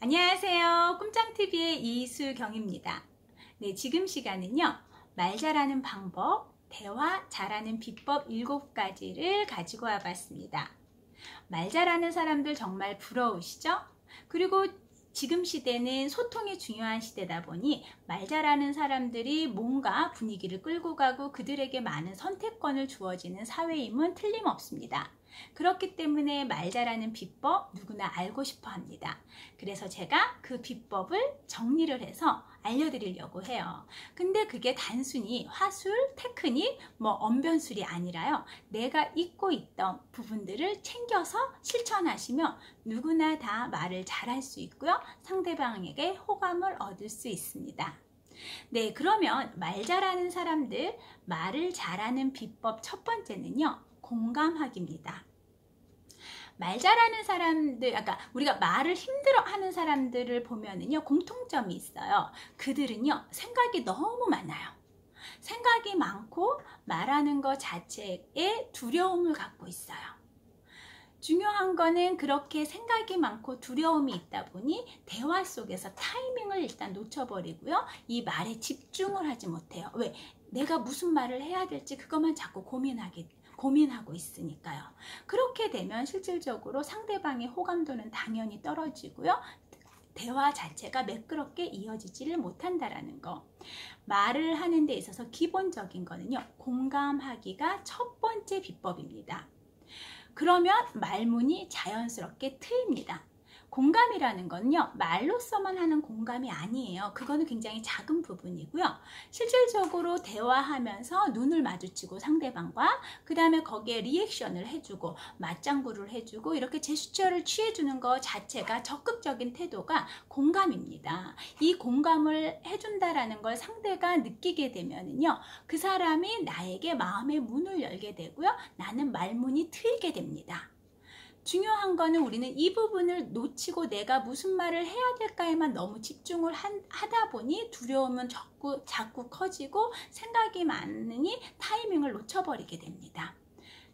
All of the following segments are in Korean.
안녕하세요. 꿈짱TV의 이수경입니다. 네, 지금 시간은요. 말 잘하는 방법, 대화 잘하는 비법 7가지를 가지고 와봤습니다. 말 잘하는 사람들 정말 부러우시죠? 그리고 지금 시대는 소통이 중요한 시대다 보니 말 잘하는 사람들이 뭔가 분위기를 끌고 가고 그들에게 많은 선택권을 주어지는 사회임은 틀림없습니다. 그렇기 때문에 말 잘하는 비법 누구나 알고 싶어 합니다. 그래서 제가 그 비법을 정리를 해서 알려드리려고 해요. 근데 그게 단순히 화술, 테크닉, 언변술이 아니라요. 내가 잊고 있던 부분들을 챙겨서 실천하시면 누구나 다 말을 잘할 수 있고요. 상대방에게 호감을 얻을 수 있습니다. 네, 그러면 말 잘하는 사람들, 말을 잘하는 비법 첫 번째는요. 공감하기입니다. 말 잘하는 사람들, 아까 우리가 말을 힘들어하는 사람들을 보면은요 공통점이 있어요. 그들은요 생각이 너무 많아요. 생각이 많고 말하는 것 자체에 두려움을 갖고 있어요. 중요한 거는 그렇게 생각이 많고 두려움이 있다 보니 대화 속에서 타이밍을 일단 놓쳐버리고요. 이 말에 집중을 하지 못해요. 왜? 내가 무슨 말을 해야 될지 그것만 자꾸 고민하고 있으니까요. 그렇게 되면 실질적으로 상대방의 호감도는 당연히 떨어지고요. 대화 자체가 매끄럽게 이어지지를 못한다라는 거. 말을 하는 데 있어서 기본적인 거는요. 공감하기가 첫 번째 비법입니다. 그러면 말문이 자연스럽게 트입니다. 공감이라는 건요. 말로서만 하는 공감이 아니에요. 그거는 굉장히 작은 부분이고요. 실질적으로 대화하면서 눈을 마주치고 상대방과 그 다음에 거기에 리액션을 해주고 맞장구를 해주고 이렇게 제스처를 취해주는 것 자체가 적극적인 태도가 공감입니다. 이 공감을 해준다라는 걸 상대가 느끼게 되면은요. 그 사람이 나에게 마음의 문을 열게 되고요. 나는 말문이 트이게 됩니다. 중요한 거는 우리는 이 부분을 놓치고 내가 무슨 말을 해야 될까에만 너무 집중을 하다 보니 두려움은 자꾸 커지고 생각이 많으니 타이밍을 놓쳐버리게 됩니다.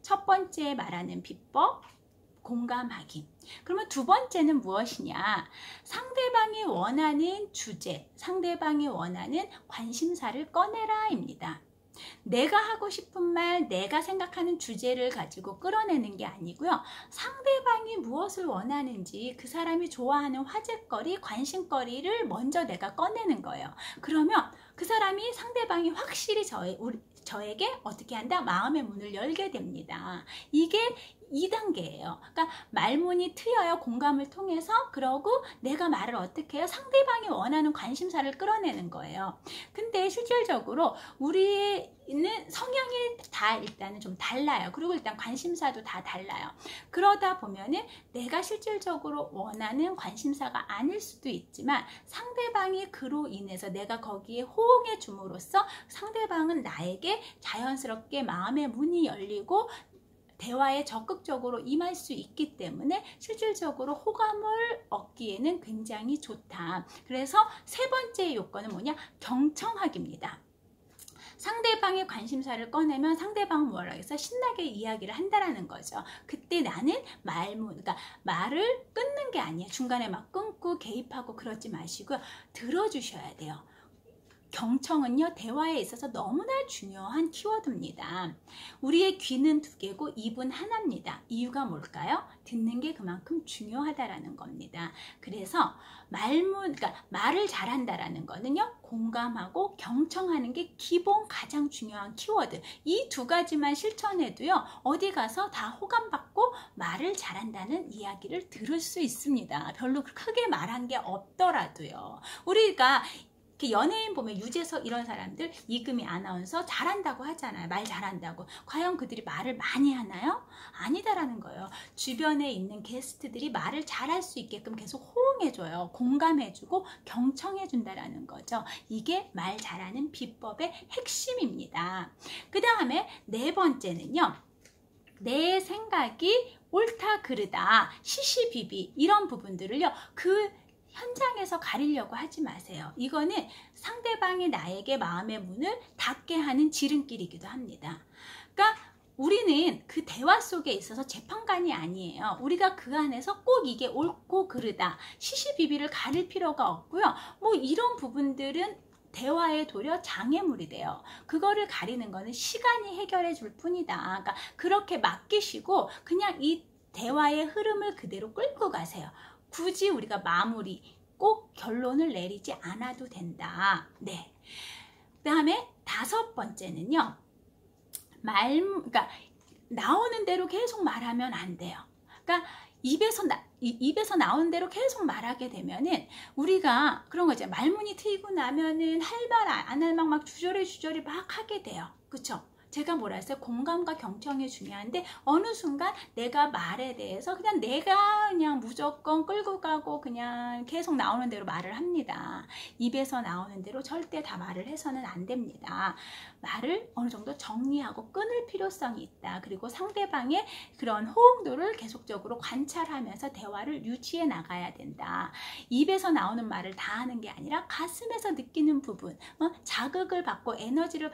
첫 번째 말하는 비법, 공감하기. 그러면 두 번째는 무엇이냐? 상대방이 원하는 주제, 상대방이 원하는 관심사를 꺼내라입니다. 내가 하고 싶은 말, 내가 생각하는 주제를 가지고 끌어내는 게 아니고요. 상대방이 무엇을 원하는지 그 사람이 좋아하는 화제거리, 관심거리를 먼저 내가 꺼내는 거예요. 그러면 그 사람이 상대방이 확실히 저에게 어떻게 한다? 마음의 문을 열게 됩니다. 이게 2단계예요. 그러니까 말문이 트여요. 공감을 통해서. 그러고 내가 말을 어떻게 해요? 상대방이 원하는 관심사를 끌어내는 거예요. 근데 실질적으로 우리는 성향이 다 일단은 좀 달라요. 그리고 일단 관심사도 다 달라요. 그러다 보면은 내가 실질적으로 원하는 관심사가 아닐 수도 있지만 상대방이 그로 인해서 내가 거기에 호응해 줌으로써 상대방은 나에게 자연스럽게 마음의 문이 열리고 대화에 적극적으로 임할 수 있기 때문에 실질적으로 호감을 얻기에는 굉장히 좋다. 그래서 세 번째 요건은 뭐냐? 경청하기입니다. 상대방의 관심사를 꺼내면 상대방은 뭐라고 해서 신나게 이야기를 한다라는 거죠. 그때 나는 그러니까 말을 끊는 게 아니에요. 중간에 막 끊고 개입하고 그러지 마시고요. 들어주셔야 돼요. 경청은요 대화에 있어서 너무나 중요한 키워드입니다. 우리의 귀는 2개고 입은 하나입니다. 이유가 뭘까요? 듣는 게 그만큼 중요하다라는 겁니다. 그래서 그러니까 말을 잘한다라는 거는요 공감하고 경청하는 게 기본 가장 중요한 키워드. 이 2가지만 실천해도요 어디 가서 다 호감받고 말을 잘한다는 이야기를 들을 수 있습니다. 별로 크게 말한 게 없더라도요. 우리가 연예인 보면 유재석 이런 사람들, 이금희 아나운서 잘한다고 하잖아요. 말 잘한다고. 과연 그들이 말을 많이 하나요? 아니다라는 거예요. 주변에 있는 게스트들이 말을 잘할 수 있게끔 계속 호응해줘요. 공감해주고 경청해준다라는 거죠. 이게 말 잘하는 비법의 핵심입니다. 그 다음에 네 번째는요. 내 생각이 옳다 그르다, 시시비비 이런 부분들을요. 현장에서 가리려고 하지 마세요. 이거는 상대방이 나에게 마음의 문을 닫게 하는 지름길이기도 합니다. 그러니까 우리는 그 대화 속에 있어서 재판관이 아니에요. 우리가 그 안에서 꼭 이게 옳고 그르다, 시시비비를 가릴 필요가 없고요. 뭐 이런 부분들은 대화에 도리어 장애물이 돼요. 그거를 가리는 거는 시간이 해결해 줄 뿐이다. 그러니까 그렇게 맡기시고 그냥 이 대화의 흐름을 그대로 끌고 가세요. 굳이 우리가 마무리, 꼭 결론을 내리지 않아도 된다. 네. 그 다음에 5번째는요. 그러니까 나오는 대로 계속 말하면 안 돼요. 그러니까 입에서 나오는 대로 계속 말하게 되면은 우리가 그런 거죠. 말문이 트이고 나면은 할 말 안 할 막 주저리 막 하게 돼요. 그쵸? 제가 뭐라 했어요? 공감과 경청이 중요한데 어느 순간 내가 말에 대해서 내가 무조건 끌고 가고 그냥 계속 나오는 대로 말을 합니다. 입에서 나오는 대로 절대 다 말을 해서는 안 됩니다. 말을 어느 정도 정리하고 끊을 필요성이 있다. 그리고 상대방의 그런 호응도를 계속적으로 관찰하면서 대화를 유지해 나가야 된다. 입에서 나오는 말을 다 하는 게 아니라 가슴에서 느끼는 부분, 자극을 받고 에너지를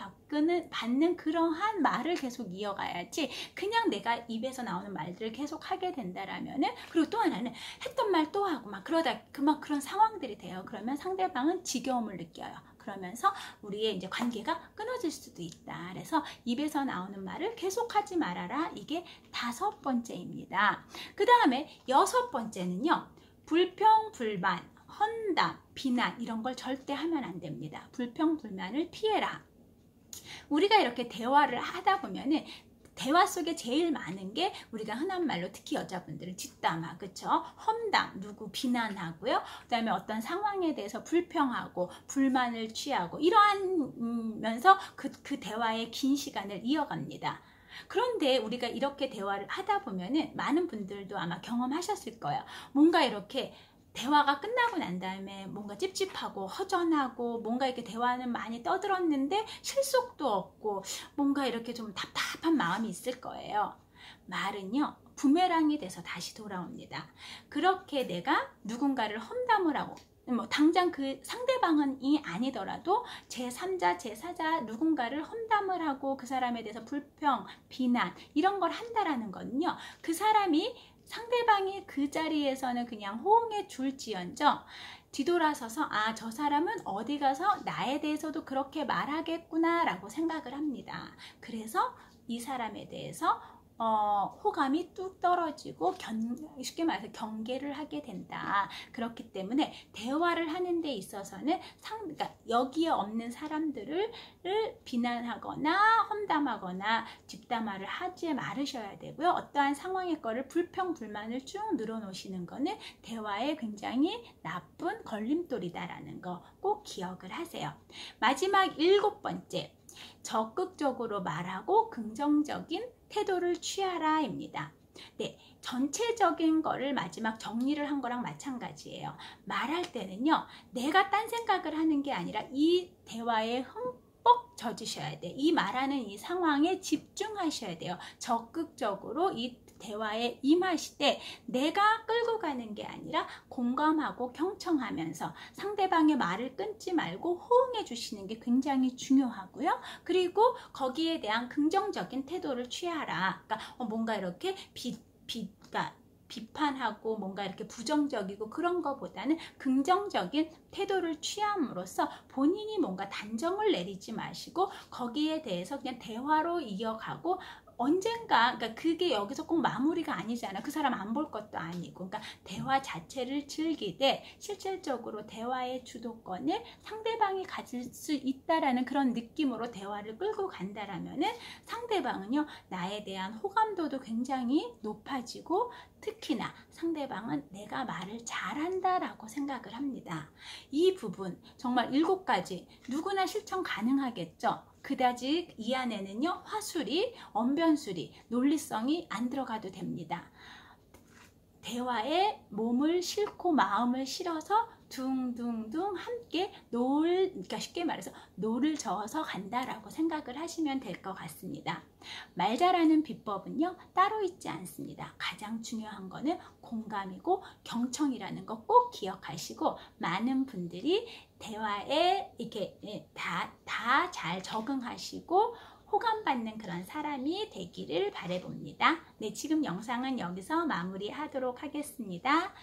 받는 그러한 말을 계속 이어가야지 그냥 내가 입에서 나오는 말들을 계속 하게 된다라면은, 그리고 또 하나는 했던 말 또 하고 막 그러다 그런 상황들이 돼요. 그러면 상대방은 지겨움을 느껴요. 그러면서 우리의 이제 관계가 끊어질 수도 있다. 그래서 입에서 나오는 말을 계속하지 말아라. 이게 5번째입니다. 그 다음에 6번째는요. 불평, 불만, 헌담, 비난 이런 걸 절대 하면 안 됩니다. 불평, 불만을 피해라. 우리가 이렇게 대화를 하다 보면은 대화 속에 제일 많은 게 우리가 흔한 말로 특히 여자분들은 뒷담화, 그쵸? 험담, 누구 비난하고요. 그 다음에 어떤 상황에 대해서 불평하고 불만을 취하고 이러하면서 그 대화의 긴 시간을 이어갑니다. 그런데 우리가 이렇게 대화를 하다 보면은 많은 분들도 아마 경험하셨을 거예요. 뭔가 이렇게 대화가 끝나고 난 다음에 뭔가 찝찝하고 허전하고 뭔가 이렇게 대화는 많이 떠들었는데 실속도 없고 뭔가 이렇게 좀 답답한 마음이 있을 거예요. 말은요, 부메랑이 돼서 다시 돌아옵니다. 그렇게 내가 누군가를 험담을 하고 당장 그 상대방이 아니더라도 제3자, 제4자 누군가를 험담을 하고 그 사람에 대해서 불평, 비난 이런 걸 한다라는 거는요. 그 사람이 상대방이 그 자리에서는 그냥 호응해 줄지언정 뒤돌아서서 저 사람은 어디 가서 나에 대해서도 그렇게 말하겠구나 라고 생각을 합니다. 그래서 이 사람에 대해서 호감이 뚝 떨어지고 쉽게 말해서 경계를 하게 된다. 그렇기 때문에 대화를 하는 데 있어서는 그러니까 여기에 없는 사람들을 비난하거나 험담하거나 뒷담화를 하지 말으셔야 되고요. 어떠한 상황의 거를 불평, 불만을 쭉 늘어놓으시는 거는 대화에 굉장히 나쁜 걸림돌이다라는 거 꼭 기억을 하세요. 마지막 7번째. 적극적으로 말하고 긍정적인 태도를 취하라 입니다. 네, 전체적인 거를 마지막 정리를 한 거랑 마찬가지예요. 말할 때는요, 내가 딴 생각을 하는 게 아니라 이 대화에 흠뻑 젖으셔야 돼. 이 말하는 이 상황에 집중하셔야 돼요. 적극적으로 이 대화에 임하시되 내가 끌고 가는 게 아니라 공감하고 경청하면서 상대방의 말을 끊지 말고 호응해 주시는 게 굉장히 중요하고요. 그리고 거기에 대한 긍정적인 태도를 취하라. 그러니까 뭔가 이렇게 비판하고 뭔가 이렇게 부정적이고 그런 거보다는 긍정적인 태도를 취함으로써 본인이 뭔가 단정을 내리지 마시고 거기에 대해서 그냥 대화로 이어가고 언젠가, 그러니까 그게 여기서 꼭 마무리가 아니잖아. 그 사람 안 볼 것도 아니고. 그러니까 대화 자체를 즐기되 실질적으로 대화의 주도권을 상대방이 가질 수 있다라는 그런 느낌으로 대화를 끌고 간다라면은 상대방은요, 나에 대한 호감도도 굉장히 높아지고 특히나 상대방은 내가 말을 잘한다라고 생각을 합니다. 이 부분 정말 7가지 누구나 실천 가능하겠죠? 그다지 이 안에는요, 화술이, 언변술이, 논리성이 안 들어가도 됩니다. 대화에 몸을 싣고 마음을 실어서 둥둥둥 함께 그러니까 쉽게 말해서 노를 저어서 간다라고 생각을 하시면 될 것 같습니다. 말 잘하는 비법은요, 따로 있지 않습니다. 가장 중요한 거는 공감이고 경청이라는 거 꼭 기억하시고 많은 분들이 대화에 이렇게 다 잘 적응하시고 호감받는 그런 사람이 되기를 바라봅니다. 네, 지금 영상은 여기서 마무리하도록 하겠습니다.